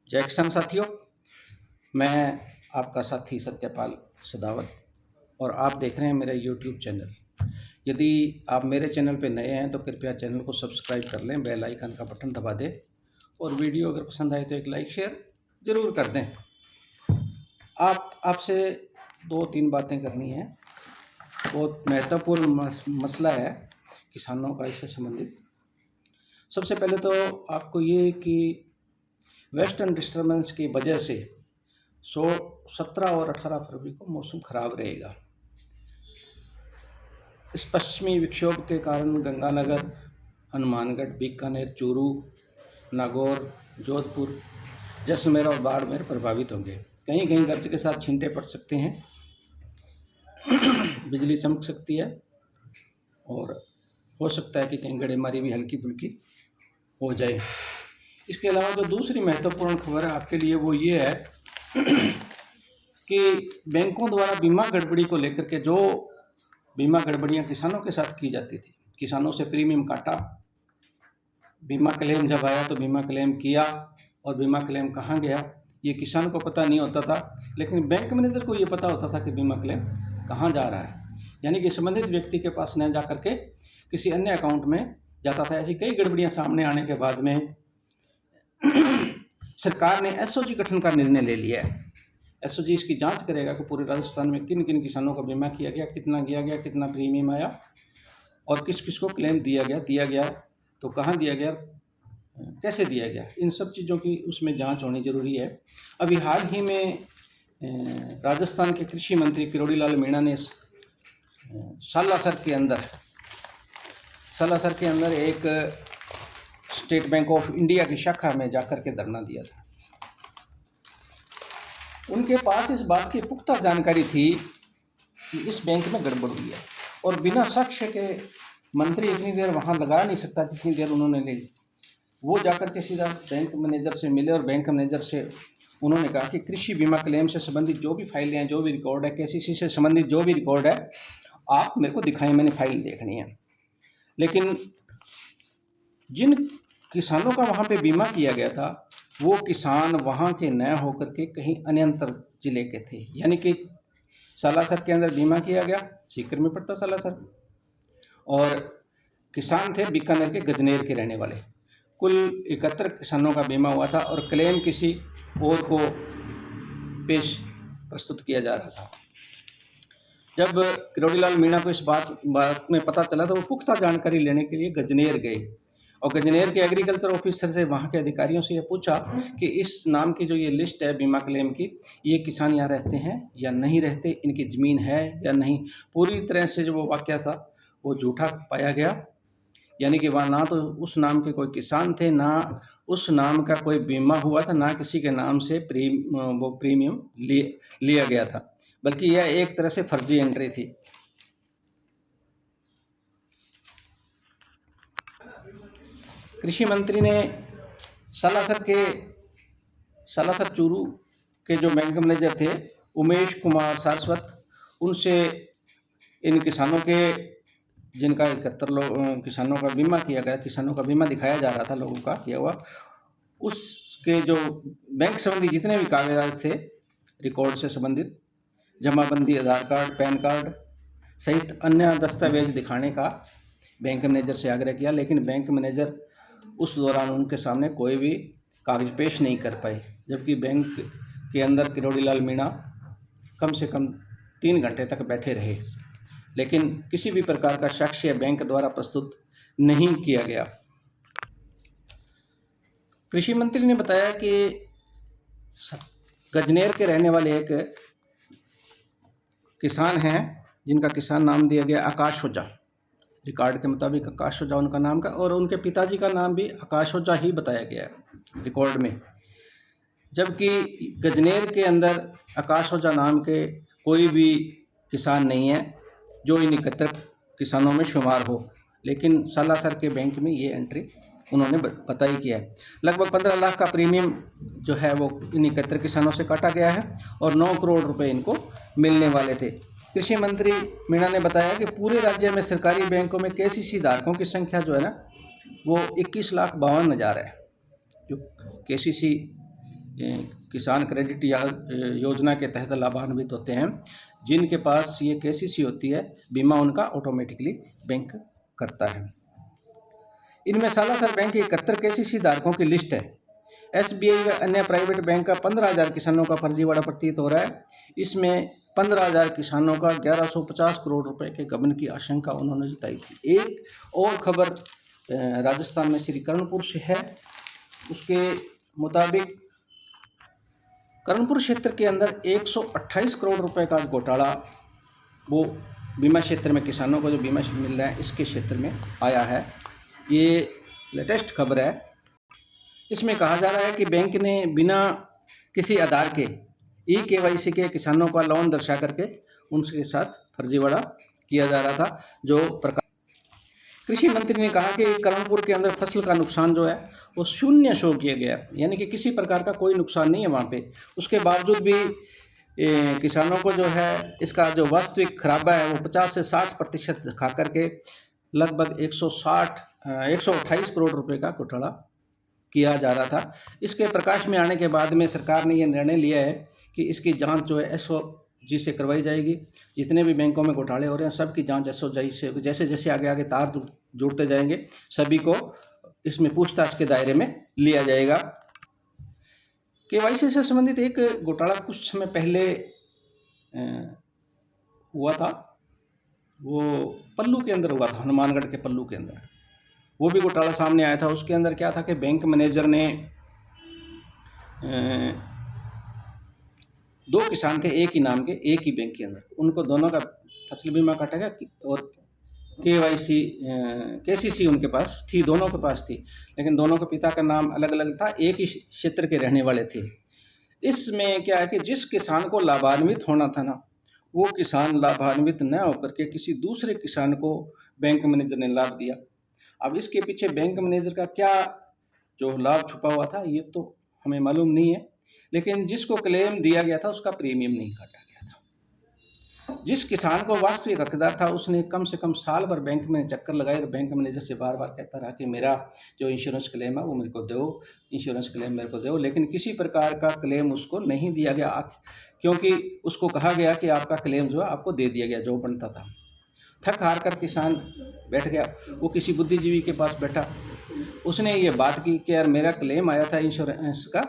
जय किसान साथियों, मैं आपका साथी सत्यपाल सदावत और आप देख रहे हैं मेरा यूट्यूब चैनल। यदि आप मेरे चैनल पर नए हैं तो कृपया चैनल को सब्सक्राइब कर लें, बेल आइकन का बटन दबा दें और वीडियो अगर पसंद आए तो एक लाइक शेयर ज़रूर कर दें। आपसे 2-3 बातें करनी है। बहुत महत्वपूर्ण मसला है किसानों का, इससे संबंधित। सबसे पहले तो आपको ये कि वेस्टर्न डिस्टर्बेंस की वजह से 17 और 18 फरवरी को मौसम खराब रहेगा। इस पश्चिमी विक्षोभ के कारण गंगानगर, हनुमानगढ़, बीकानेर, चूरू, नागौर, जोधपुर, जैसलमेर और बाड़मेर प्रभावित होंगे। कहीं कहीं गरज के साथ छींटे पड़ सकते हैं, बिजली चमक सकती है और हो सकता है कि कहीं गड़ेमारी भी हल्की फुल्की हो जाए। इसके अलावा जो दूसरी महत्वपूर्ण खबर है आपके लिए वो ये है कि बैंकों द्वारा बीमा गड़बड़ी को लेकर के जो बीमा गड़बड़ियां किसानों के साथ की जाती थी, किसानों से प्रीमियम काटा, बीमा क्लेम जब आया तो बीमा क्लेम किया और बीमा क्लेम कहाँ गया ये किसान को पता नहीं होता था, लेकिन बैंक मैनेजर को ये पता होता था कि बीमा क्लेम कहाँ जा रहा है। यानी कि संबंधित व्यक्ति के पास न जा करके किसी अन्य अकाउंट में जाता था। ऐसी कई गड़बड़ियां सामने आने के बाद में सरकार ने एसओजी गठन का निर्णय ले लिया है। एसओजी इसकी जांच करेगा कि पूरे राजस्थान में किन किन किसानों का बीमा किया गया, कितना किया गया, कितना प्रीमियम आया और किस किस को क्लेम दिया गया तो कहाँ दिया गया, कैसे दिया गया। इन सब चीज़ों की उसमें जांच होनी जरूरी है। अभी हाल ही में राजस्थान के कृषि मंत्री किरोड़ी लाल मीणा ने सालासर के अंदर एक स्टेट बैंक ऑफ इंडिया की शाखा में जाकर के धरना दिया था। उनके पास इस बात की पुख्ता जानकारी थी कि इस बैंक में गड़बड़ हुई है और बिना साक्ष्य के मंत्री इतनी देर वहां लगा नहीं सकता जितनी देर उन्होंने ली। वो जाकर के सीधा बैंक मैनेजर से मिले और बैंक मैनेजर से उन्होंने कहा कि कृषि बीमा क्लेम से संबंधित जो भी फाइलें हैं, जो भी रिकॉर्ड है, केसीसी से संबंधित जो भी रिकॉर्ड है, आप मेरे को दिखाएं, मैंने फाइल देखनी है। लेकिन जिन किसानों का वहाँ पे बीमा किया गया था वो किसान वहाँ के न होकर के कहीं अन्यंतर जिले के थे। यानी कि सालासर के अंदर बीमा किया गया, सीकर में पड़ता सालासर, और किसान थे बीकानेर के गजनेर के रहने वाले। कुल 71 किसानों का बीमा हुआ था और क्लेम किसी और को प्रस्तुत किया जा रहा था। जब किरोड़ी लाल मीणा को इस बात में पता चला तो वो पुख्ता जानकारी लेने के लिए गजनेर गए और गजनेर के एग्रीकल्चर ऑफिसर से, वहाँ के अधिकारियों से ये पूछा कि इस नाम की जो ये लिस्ट है बीमा क्लेम की, ये किसान यहाँ रहते हैं या नहीं रहते, इनकी ज़मीन है या नहीं। पूरी तरह से जो वो वाक़या था वो झूठा पाया गया। यानी कि वहाँ ना तो उस नाम के कोई किसान थे, ना उस नाम का कोई बीमा हुआ था, ना किसी के नाम से वो प्रीमियम लिया गया था, बल्कि यह एक तरह से फर्जी एंट्री थी। कृषि मंत्री ने सालासर चूरू के जो बैंक मैनेजर थे उमेश कुमार सारस्वत, उनसे इन किसानों के, जिनका 71 किसानों का बीमा किया गया, किसानों का बीमा दिखाया जा रहा था लोगों का किया हुआ, उसके जो बैंक संबंधी जितने भी कागजात थे, रिकॉर्ड से संबंधित, जमाबंदी, आधार कार्ड, पैन कार्ड सहित अन्य दस्तावेज दिखाने का बैंक मैनेजर से आग्रह किया। लेकिन बैंक मैनेजर उस दौरान उनके सामने कोई भी कागज पेश नहीं कर पाए, जबकि बैंक के अंदर किरोड़ी लाल मीणा कम से कम 3 घंटे तक बैठे रहे, लेकिन किसी भी प्रकार का साक्ष्य बैंक द्वारा प्रस्तुत नहीं किया गया। कृषि मंत्री ने बताया कि गजनेर के रहने वाले एक किसान हैं जिनका किसान नाम दिया गया आकाश ओझा, रिकॉर्ड के मुताबिक आकाश ओझा उनका नाम का, और उनके पिताजी का नाम भी आकाश ओझा ही बताया गया है रिकॉर्ड में। जबकि गजनेर के अंदर आकाश ओझा नाम के कोई भी किसान नहीं है जो इन 71 किसानों में शुमार हो, लेकिन सालासर के बैंक में ये एंट्री उन्होंने बताई किया है। लगभग 15 लाख का प्रीमियम जो है वो इन 71 किसानों से काटा गया है और 9 करोड़ रुपए इनको मिलने वाले थे। कृषि मंत्री मीणा ने बताया कि पूरे राज्य में सरकारी बैंकों में केसीसी धारकों की संख्या जो है ना वो 21,52,000 है। जो केसीसी किसान क्रेडिट योजना के तहत लाभान्वित होते हैं, जिनके पास ये केसीसी होती है, बीमा उनका ऑटोमेटिकली बैंक करता है। इनमें सालासर बैंक के 71 केसीसी धारकों की लिस्ट है। एसबीआई व अन्य प्राइवेट बैंक का 15,000 किसानों का फर्जीवाड़ा प्रतीत हो रहा है। इसमें 15,000 किसानों का 1150 करोड़ रुपए के गबन की आशंका उन्होंने जताई थी। एक और खबर राजस्थान में श्री कर्णपुर से है। उसके मुताबिक कर्णपुर क्षेत्र के अंदर 128 करोड़ रुपए का घोटाला वो बीमा क्षेत्र में, किसानों को जो बीमा मिल रहा है इसके क्षेत्र में आया है। ये लेटेस्ट खबर है। इसमें कहा जा रहा है कि बैंक ने बिना किसी आधार के KYC के किसानों का लोन दर्शा करके उनके साथ फर्जीवाड़ा किया जा रहा था। जो कृषि मंत्री ने कहा कि कर्णपुर के अंदर फसल का नुकसान जो है वो शून्य शो किया गया, यानी कि किसी प्रकार का कोई नुकसान नहीं है वहाँ पे। उसके बावजूद भी किसानों को जो है इसका जो वास्तविक खराबा है वो 50 से 60% खा करके लगभग 128 करोड़ रुपए का घोटाला किया जा रहा था। इसके प्रकाश में आने के बाद में सरकार ने यह निर्णय लिया है कि इसकी जांच जो है SOG से करवाई जाएगी। जितने भी बैंकों में घोटाले हो रहे हैं सबकी जांच SOG से, जैसे जैसे आगे आगे तार जुड़ते जाएंगे सभी को इसमें पूछताछ के दायरे में लिया जाएगा। KYC से संबंधित एक घोटाला कुछ समय पहले हुआ था, वो पल्लू के अंदर हुआ था, हनुमानगढ़ के पल्लू के अंदर। वो भी घोटाला सामने आया था। उसके अंदर क्या था कि बैंक मैनेजर ने 2 किसान थे एक ही नाम के, एक ही बैंक के अंदर, उनको दोनों का फसल बीमा काटेगा और KCC उनके पास थी, दोनों के पास थी, लेकिन दोनों के पिता का नाम अलग अलग था, एक ही क्षेत्र के रहने वाले थे। इसमें क्या है कि जिस किसान को लाभान्वित होना था ना, वो किसान लाभान्वित न होकर के किसी दूसरे किसान को बैंक मैनेजर ने लाभ दिया। अब इसके पीछे बैंक मैनेजर का क्या जो लाभ छुपा हुआ था ये तो हमें मालूम नहीं है, लेकिन जिसको क्लेम दिया गया था उसका प्रीमियम नहीं काटा गया था। जिस किसान को वास्तविक हकदार था उसने कम से कम साल भर बैंक में चक्कर लगाए और बैंक मैनेजर से बार बार कहता रहा कि मेरा जो इंश्योरेंस क्लेम है वो मेरे को दो, इंश्योरेंस क्लेम मेरे को दो, लेकिन किसी प्रकार का क्लेम उसको नहीं दिया गया, क्योंकि उसको कहा गया कि आपका क्लेम जो है आपको दे दिया गया जो बनता था। थक हार कर किसान बैठ गया। वो किसी बुद्धिजीवी के पास बैठा, उसने ये बात की कि यार मेरा क्लेम आया था इंश्योरेंस का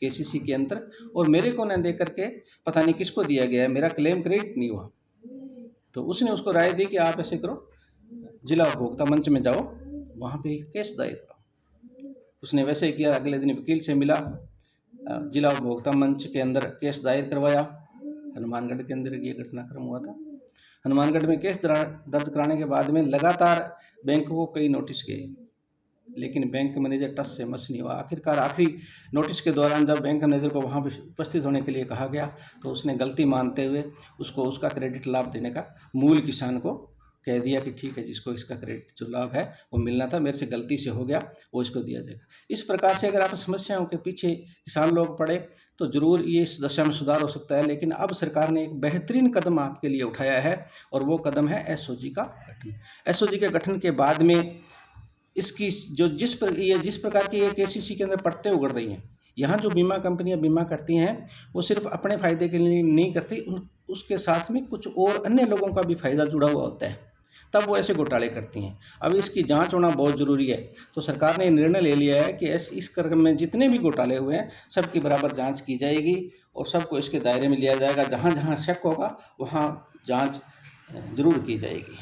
KCC के अंदर और मेरे को न दे करके पता नहीं किसको दिया गया है, मेरा क्लेम क्रेडिट नहीं हुआ। तो उसने उसको राय दी कि आप ऐसे करो, जिला उपभोक्ता मंच में जाओ, वहाँ पे केस दायर करो। उसने वैसे ही किया। अगले दिन वकील से मिला, जिला उपभोक्ता मंच के अंदर केस दायर करवाया। हनुमानगढ़ के अंदर ये घटनाक्रम हुआ था। हनुमानगढ़ में केस दर्ज कराने के बाद में लगातार बैंक को कई नोटिस गए, लेकिन बैंक मैनेजर टस से मस नहीं हुआ। आखिरकार आखिरी नोटिस के दौरान जब बैंक मैनेजर को वहाँ पर उपस्थित होने के लिए कहा गया तो उसने गलती मानते हुए उसको उसका क्रेडिट लाभ देने का मूल किसान को कह दिया कि ठीक है, जिसको इसका क्रेडिट जो लाभ है वो मिलना था, मेरे से गलती से हो गया, वो इसको दिया जाएगा। इस प्रकार से अगर आप समस्याओं के पीछे किसान लोग पड़े तो ज़रूर ये इस दशा में सुधार हो सकता है। लेकिन अब सरकार ने एक बेहतरीन कदम आपके लिए उठाया है और वो कदम है SOG का गठन। SOG के गठन के बाद में इसकी जो जिस प्रकार की ये KCC के अंदर परतें उगड़ रही हैं, यहाँ जो बीमा कंपनियां बीमा करती हैं वो सिर्फ अपने फ़ायदे के लिए नहीं करती, उसके साथ में कुछ और अन्य लोगों का भी फ़ायदा जुड़ा हुआ होता है, तब वो ऐसे घोटाले करती हैं। अब इसकी जांच होना बहुत ज़रूरी है। तो सरकार ने निर्णय ले लिया है कि इस क्रम में जितने भी घोटाले हुए हैं सबकी बराबर जाँच की जाएगी और सबको इसके दायरे में लिया जाएगा। जहाँ जहाँ शक होगा वहाँ जाँच जरूर की जाएगी।